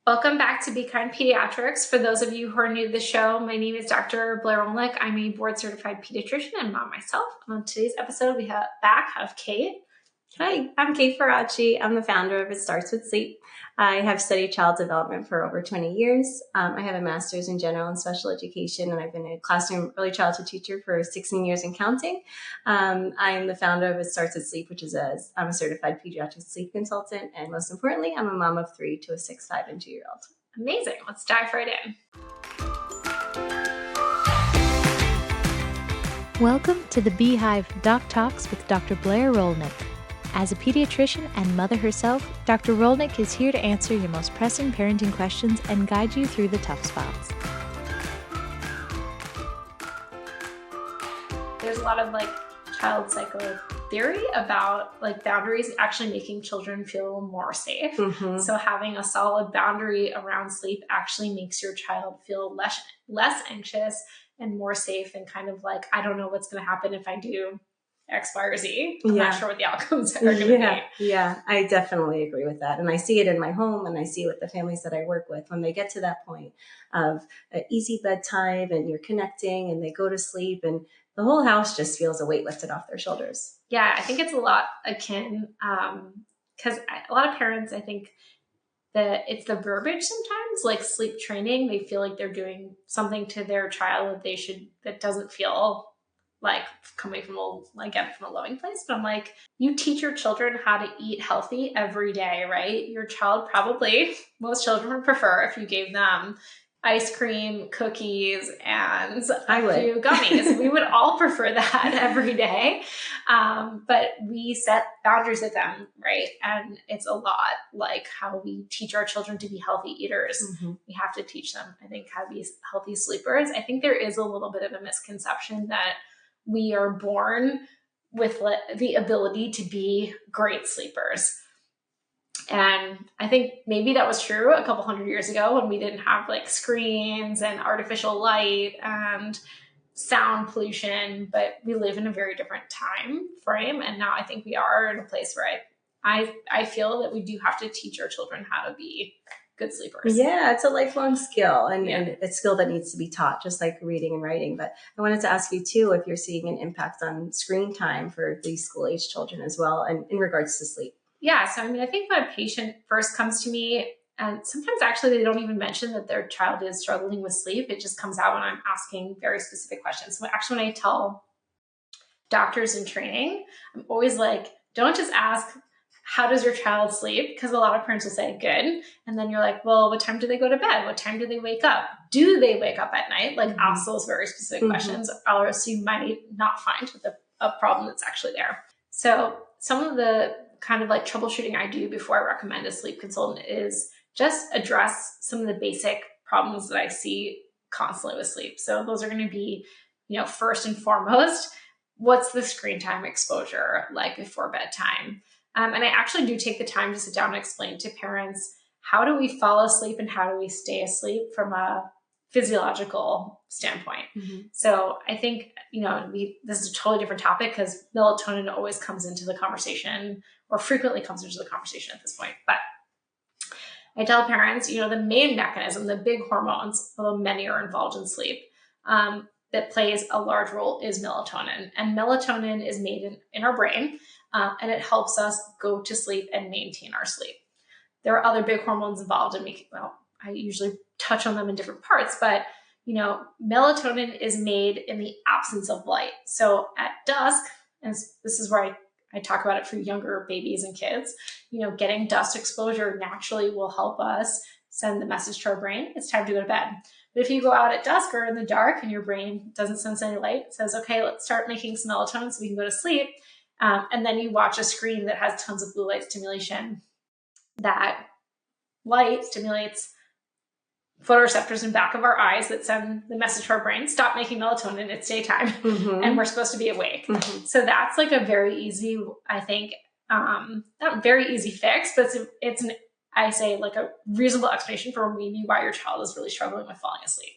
Welcome back to Be Kind Pediatrics. For those of you who are new to the show, my name is Dr. Blair Rolnick. I'm a board-certified pediatrician and mom myself. On today's episode, we have Kate. Hi, I'm Kate Faraci. I'm the founder of It Starts With Sleep. I have studied child development for over 20 years. I have a master's in general and special education, and I've been a classroom early childhood teacher for 16 years and counting. I'm the founder of It Starts With Sleep, which is I'm a certified pediatric sleep consultant, and most importantly, I'm a mom of 3 to a 6, 5, and 2-year-old. Amazing. Let's dive right in. Welcome to the Beehive Dock Talks with Dr. Blair Rolnick. As a pediatrician and mother herself, Dr. Rolnick is here to answer your most pressing parenting questions and guide you through the tough spots. There's a lot of child psycho theory about boundaries actually making children feel more safe. Mm-hmm. So having a solid boundary around sleep actually makes your child feel less anxious and more safe and kind of I don't know what's going to happen if I do X, Y, or Z. I'm not sure what the outcomes are going to be. Yeah, I definitely agree with that. And I see it in my home, and I see it with the families that I work with. When they get to that point of an easy bedtime and you're connecting and they go to sleep and the whole house just feels a weight lifted off their shoulders. Yeah, I think it's a lot akin because a lot of parents, I think that it's the verbiage sometimes, like sleep training. They feel like they're doing something to their child that doesn't feel like coming from a loving place. But I'm like, you teach your children how to eat healthy every day, right? Your child most children would prefer if you gave them ice cream, cookies, and a few gummies. We would all prefer that every day. But we set boundaries with them, right? And it's a lot like how we teach our children to be healthy eaters. Mm-hmm. We have to teach them, I think, how to be healthy sleepers. I think there is a little bit of a misconception that we are born with the ability to be great sleepers. And I think maybe that was true a couple hundred years ago when we didn't have screens and artificial light and sound pollution, but we live in a very different time frame. And now I think we are in a place where I feel that we do have to teach our children how to be good sleepers. Yeah, it's a lifelong skill and a skill that needs to be taught, just like reading and writing. But I wanted to ask you too, if you're seeing an impact on screen time for these school-age children as well, and in regards to sleep. Yeah, so I think when a patient first comes to me, and sometimes actually they don't even mention that their child is struggling with sleep. It just comes out when I'm asking very specific questions. So actually when I tell doctors in training, I'm always like, don't just ask, how does your child sleep? Because a lot of parents will say, good. And then you're like, well, what time do they go to bed? What time do they wake up? Do they wake up at night? Ask those very specific questions, or else you might not find a problem that's actually there. So some of the kind of troubleshooting I do before I recommend a sleep consultant is just address some of the basic problems that I see constantly with sleep. So those are going to be, first and foremost, what's the screen time exposure like before bedtime? And I actually do take the time to sit down and explain to parents, how do we fall asleep and how do we stay asleep from a physiological standpoint? Mm-hmm. So I think, this is a totally different topic because melatonin always comes into the conversation, or frequently comes into the conversation at this point. But I tell parents, the main mechanism, the big hormones, although many are involved in sleep, that plays a large role is melatonin. And melatonin is made in our brain, and it helps us go to sleep and maintain our sleep. There are other big hormones involved in I usually touch on them in different parts, but melatonin is made in the absence of light. So at dusk, and this is where I talk about it for younger babies and kids, getting dust exposure naturally will help us send the message to our brain, it's time to go to bed. But if you go out at dusk or in the dark and your brain doesn't sense any light, it says, okay, let's start making some melatonin so we can go to sleep. And then you watch a screen that has tons of blue light stimulation. That light stimulates photoreceptors in back of our eyes that send the message to our brain, stop making melatonin, it's daytime, and we're supposed to be awake. Mm-hmm. So that's a very easy, I think, not very easy fix, but it's a reasonable explanation for maybe why your child is really struggling with falling asleep.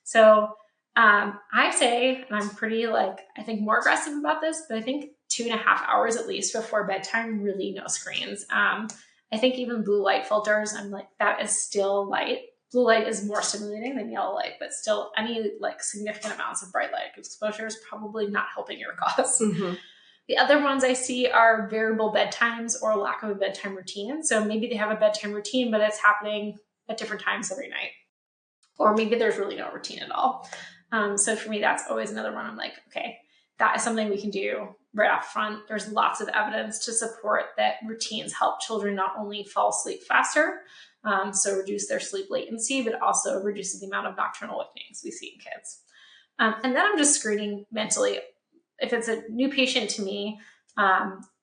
So I say, and I'm pretty I think more aggressive about this, but I think 2.5 hours at least before bedtime, really no screens. I think even blue light filters, I'm like, that is still light. Blue light is more stimulating than yellow light, but still any like significant amounts of bright light exposure is probably not helping your cause. Mm-hmm. The other ones I see are variable bedtimes or lack of a bedtime routine. So maybe they have a bedtime routine, but it's happening at different times every night. Or maybe there's really no routine at all. So for me, that's always another one. I'm like, okay, that is something we can do right up front. There's lots of evidence to support that routines help children not only fall asleep faster, so reduce their sleep latency, but also reduces the amount of nocturnal awakenings we see in kids. And then I'm just screening mentally. If it's a new patient to me,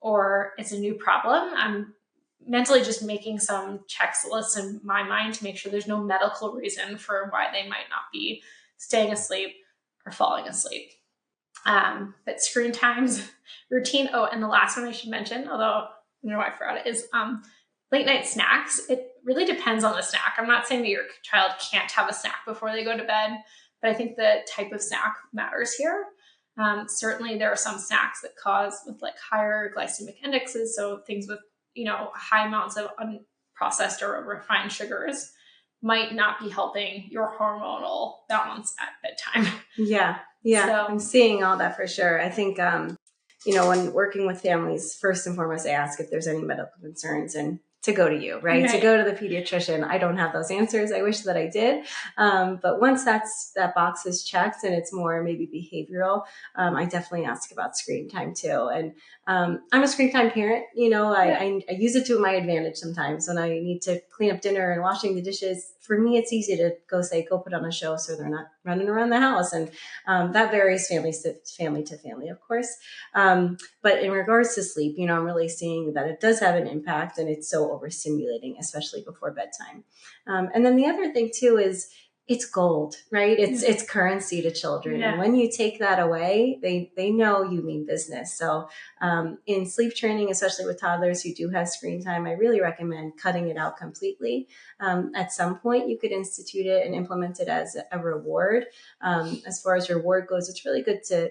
or it's a new problem, I'm mentally just making some checklists in my mind to make sure there's no medical reason for why they might not be staying asleep or falling asleep. But screen times, routine. Oh, and the last one I should mention, although I don't know why I forgot it, is late night snacks. It really depends on the snack. I'm not saying that your child can't have a snack before they go to bed, but I think the type of snack matters here. Certainly there are some snacks that cause with like higher glycemic indexes. So things with, high amounts of unprocessed or refined sugars might not be helping your hormonal balance at bedtime. Yeah. So, I'm seeing all that for sure. I think, when working with families, first and foremost, I ask if there's any medical concerns and to go to you, right? To go to the pediatrician. I don't have those answers. I wish that I did. But once that box is checked and it's more maybe behavioral, I definitely ask about screen time too. And I'm a screen time parent. I use it to my advantage sometimes when I need to clean up dinner and washing the dishes. For me, it's easy to go put on a show so they're not running around the house. And that varies family to family, of course. But in regards to sleep, I'm really seeing that it does have an impact and it's so overstimulating, especially before bedtime. And then the other thing too is it's gold, right? It's currency to children. Yeah. And when you take that away, they know you mean business. So in sleep training, especially with toddlers who do have screen time, I really recommend cutting it out completely. At some point, you could institute it and implement it as a reward. As far as reward goes, it's really good to,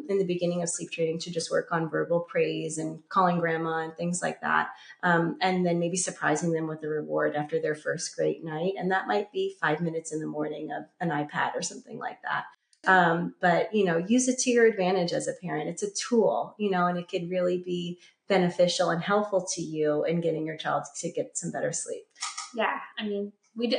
in the beginning of sleep training, to just work on verbal praise and calling grandma and things like that. And then maybe surprising them with a reward after their first great night. And that might be 5 minutes in the morning of an iPad or something like that. But, use it to your advantage as a parent. It's a tool, and it could really be beneficial and helpful to you in getting your child to get some better sleep. Yeah. I mean,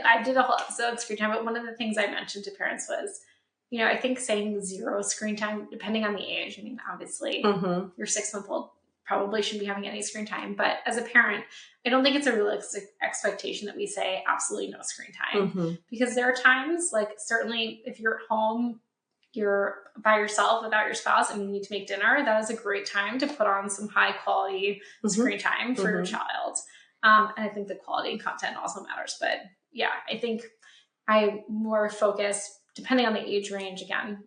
I did a whole episode on screen time, but one of the things I mentioned to parents was, I think saying 0 screen time, depending on the age. I mean, obviously your 6-month-old probably shouldn't be having any screen time, but as a parent, I don't think it's a realistic expectation that we say absolutely no screen time, because there are times, like certainly if you're at home, you're by yourself without your spouse and you need to make dinner, that is a great time to put on some high quality screen time for your child. And I think the quality and content also matters. But yeah, I think I more focus, depending on the age range, again,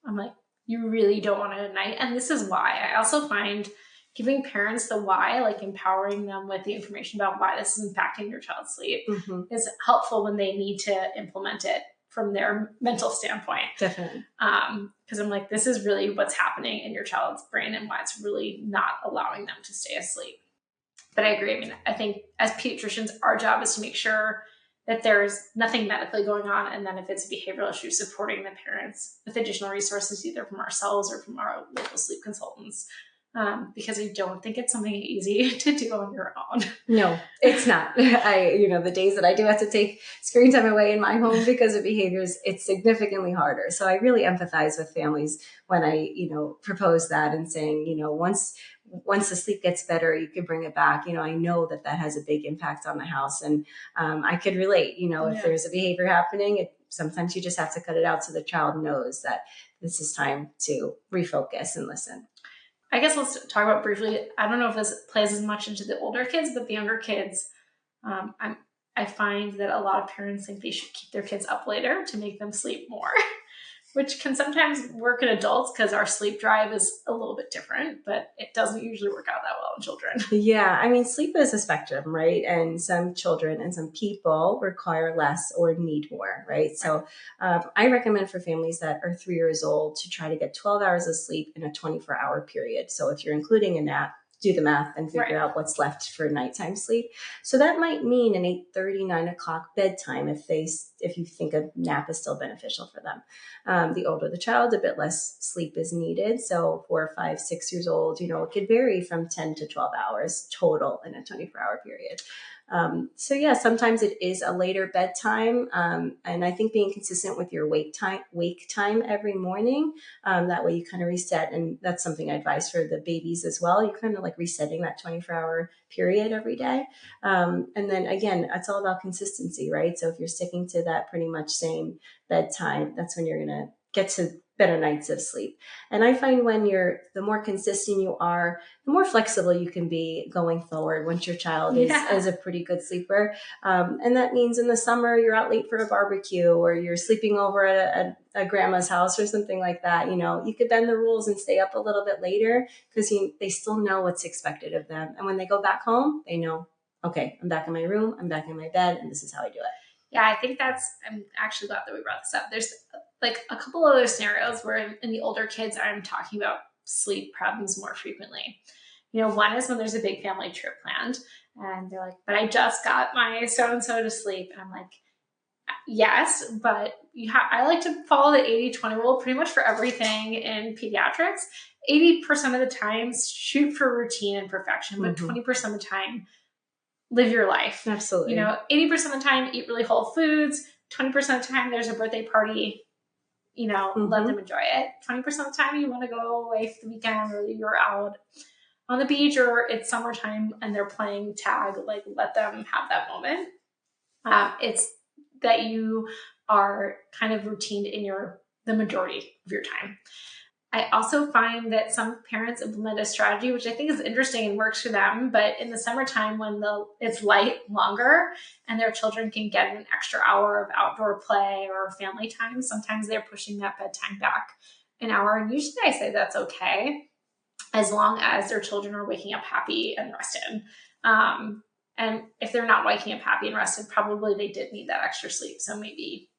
I'm like, you really don't want it at night. And this is why. I also find giving parents the why, like empowering them with the information about why this is impacting your child's sleep is helpful when they need to implement it from their mental standpoint. Definitely. Because I'm like, this is really what's happening in your child's brain and why it's really not allowing them to stay asleep. But I agree. I mean, I think as pediatricians, our job is to make sure that there's nothing medically going on. And then if it's a behavioral issue, supporting the parents with additional resources, either from ourselves or from our local sleep consultants. Because I don't think it's something easy to do on your own. No, it's not. The days that I do have to take screen time away in my home because of behaviors, it's significantly harder. So I really empathize with families when I, propose that and saying, once the sleep gets better, you can bring it back. I know that has a big impact on the house, and I could relate, if there's a behavior happening, sometimes you just have to cut it out so the child knows that this is time to refocus and listen. I guess let's talk about briefly, I don't know if this plays as much into the older kids, but the younger kids, I find that a lot of parents think they should keep their kids up later to make them sleep more, which can sometimes work in adults because our sleep drive is a little bit different, but it doesn't usually work out that well in children. Yeah, I mean, sleep is a spectrum, right? And some children and some people require less or need more, right? So I recommend for families that are 3 years old to try to get 12 hours of sleep in a 24-hour period. So if you're including a nap, do the math and figure out what's left for nighttime sleep. So that might mean an 8:30, 9 o'clock bedtime if you think a nap is still beneficial for them. The older the child, a bit less sleep is needed. So 4, 5, 6 years old, it could vary from 10 to 12 hours total in a 24-hour period. So yeah, sometimes it is a later bedtime. And I think being consistent with your wake time every morning, that way you kind of reset. And that's something I advise for the babies as well. You're kind of like resetting that 24-hour period every day. And then again, it's all about consistency, right? So if you're sticking to that pretty much same bedtime, that's when you're going to get to better nights of sleep. And I find the more consistent you are, the more flexible you can be going forward once your child is a pretty good sleeper. And that means in the summer, you're out late for a barbecue or you're sleeping over at a grandma's house or something like that. You could bend the rules and stay up a little bit later because they still know what's expected of them. And when they go back home, they know, okay, I'm back in my room, I'm back in my bed, and this is how I do it. Yeah, I think I'm actually glad that we brought this up. There's like a couple other scenarios where in the older kids, I'm talking about sleep problems more frequently. One is when there's a big family trip planned and they're like, but I just got my so-and-so to sleep. And I'm like, yes, but I like to follow the 80-20 rule pretty much for everything in pediatrics. 80% of the time, shoot for routine and perfection, but 20% of the time, live your life. Absolutely. 80% of the time, eat really whole foods. 20% of the time, there's a birthday party. Let them enjoy it. 20% of the time, you want to go away for the weekend or you're out on the beach or it's summertime and they're playing tag. Like, let them have that moment. It's that you are kind of routined in the majority of your time. I also find that some parents implement a strategy, which I think is interesting and works for them, but in the summertime when it's light longer and their children can get an extra hour of outdoor play or family time, sometimes they're pushing that bedtime back an hour. And usually I say that's okay, as long as their children are waking up happy and rested. And if they're not waking up happy and rested, probably they did need that extra sleep. So maybe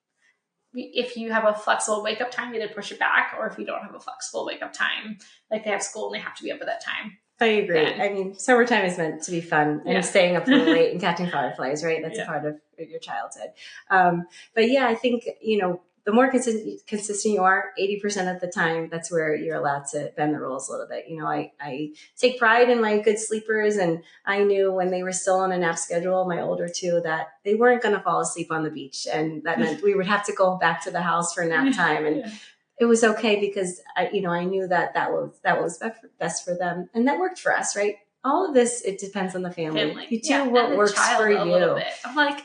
if you have a flexible wake up time, either push it back, or if you don't have a flexible wake up time, like they have school and they have to be up at that time. I agree. I mean, summertime is meant to be fun and staying up really late and catching fireflies, right? That's a part of your childhood. But yeah, I think, the more consistent you are, 80% of the time, that's where you're allowed to bend the rules a little bit. I take pride in my good sleepers, and I knew when they were still on a nap schedule, my older two, that they weren't going to fall asleep on the beach. And that meant we would have to go back to the house for nap time. And it was okay because I knew that was best for them. And that worked for us, right? All of this, it depends on the family. You do what works for you. I'm like,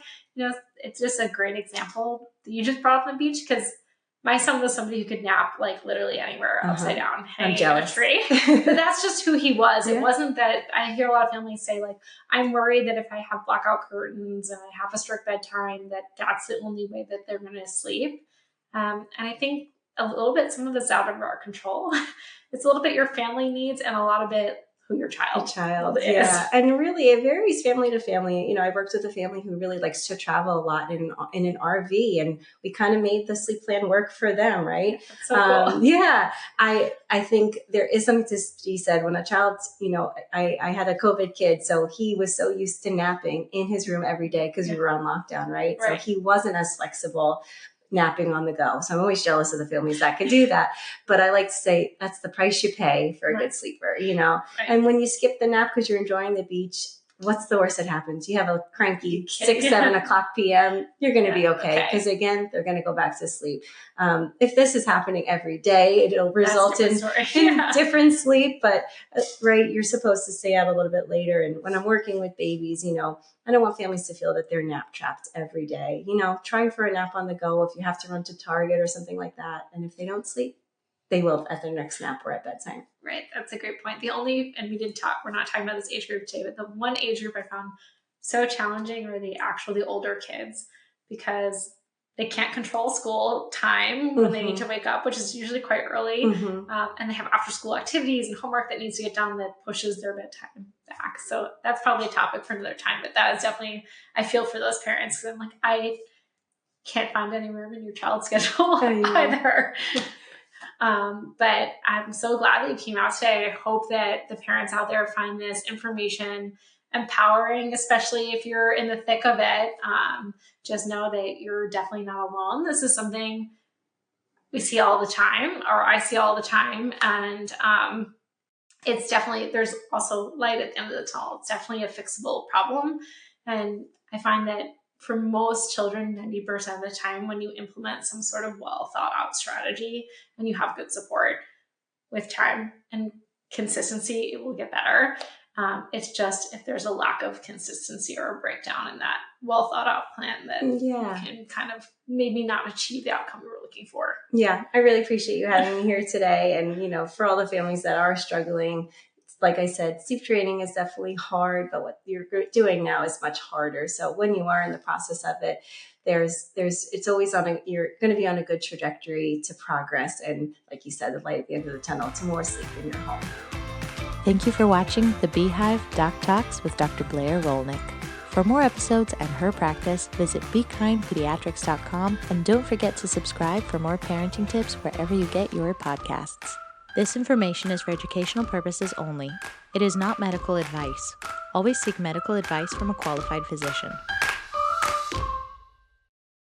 it's just a great example that you just brought up on the beach, because my son was somebody who could nap like literally anywhere upside down, hanging in a tree. But that's just who he was. It wasn't that. I hear a lot of families say like, I'm worried that if I have blackout curtains and I have a strict bedtime, that's the only way that they're going to sleep. And I think a little bit, some of it's out of our control. It's a little bit your family needs and a lot of it who your child is. Yeah. And really it varies family to family. I've worked with a family who really likes to travel a lot in an RV, and we kind of made the sleep plan work for them. Right. That's so cool. Yeah. I think there is something to be said when a child, I had a COVID kid, so he was so used to napping in his room every day because we were on lockdown. Right. So he wasn't as flexible napping on the go. So I'm always jealous of the families that could do that. But I like to say that's the price you pay for a good sleeper, And when you skip the nap because you're enjoying the beach, what's the worst that happens? You have a cranky 6, 7 o'clock PM. You're going to be okay. Because again, they're going to go back to sleep. If this is happening every day, it'll result in different sleep. But you're supposed to stay out a little bit later. And when I'm working with babies, I don't want families to feel that they're nap trapped every day. Try for a nap on the go if you have to run to Target or something like that. And if they don't sleep, they will at their next nap or at bedtime. Right. That's a great point. And we're not talking about this age group today, but the one age group I found so challenging are the older kids, because they can't control school time when they need to wake up, which is usually quite early. And they have after school activities and homework that needs to get done that pushes their bedtime back. So that's probably a topic for another time, but that is definitely, I feel for those parents, because I'm like, I can't find any room in your child's schedule either. But I'm so glad that you came out today. I hope that the parents out there find this information empowering, especially if you're in the thick of it. Just know that you're definitely not alone. This is something we see all the time, or I see all the time. And it's definitely, there's also light at the end of the tunnel. It's definitely a fixable problem. And I find that for most children, 90% of the time, when you implement some sort of well thought out strategy and you have good support, with time and consistency, it will get better. It's just if there's a lack of consistency or a breakdown in that well thought out plan, that you can kind of maybe not achieve the outcome we were looking for. Yeah, I really appreciate you having me here today. And, for all the families that are struggling, like I said, sleep training is definitely hard, but what you're doing now is much harder. So when you are in the process of it, it's always you're going to be on a good trajectory to progress. And like you said, the light at the end of the tunnel to more sleep in your home. Thank you for watching the Beehive Dock Talks with Dr. Blair Rolnick. For more episodes and her practice, visit BeKindPediatrics.com, and don't forget to subscribe for more parenting tips wherever you get your podcasts. This information is for educational purposes only. It is not medical advice. Always seek medical advice from a qualified physician.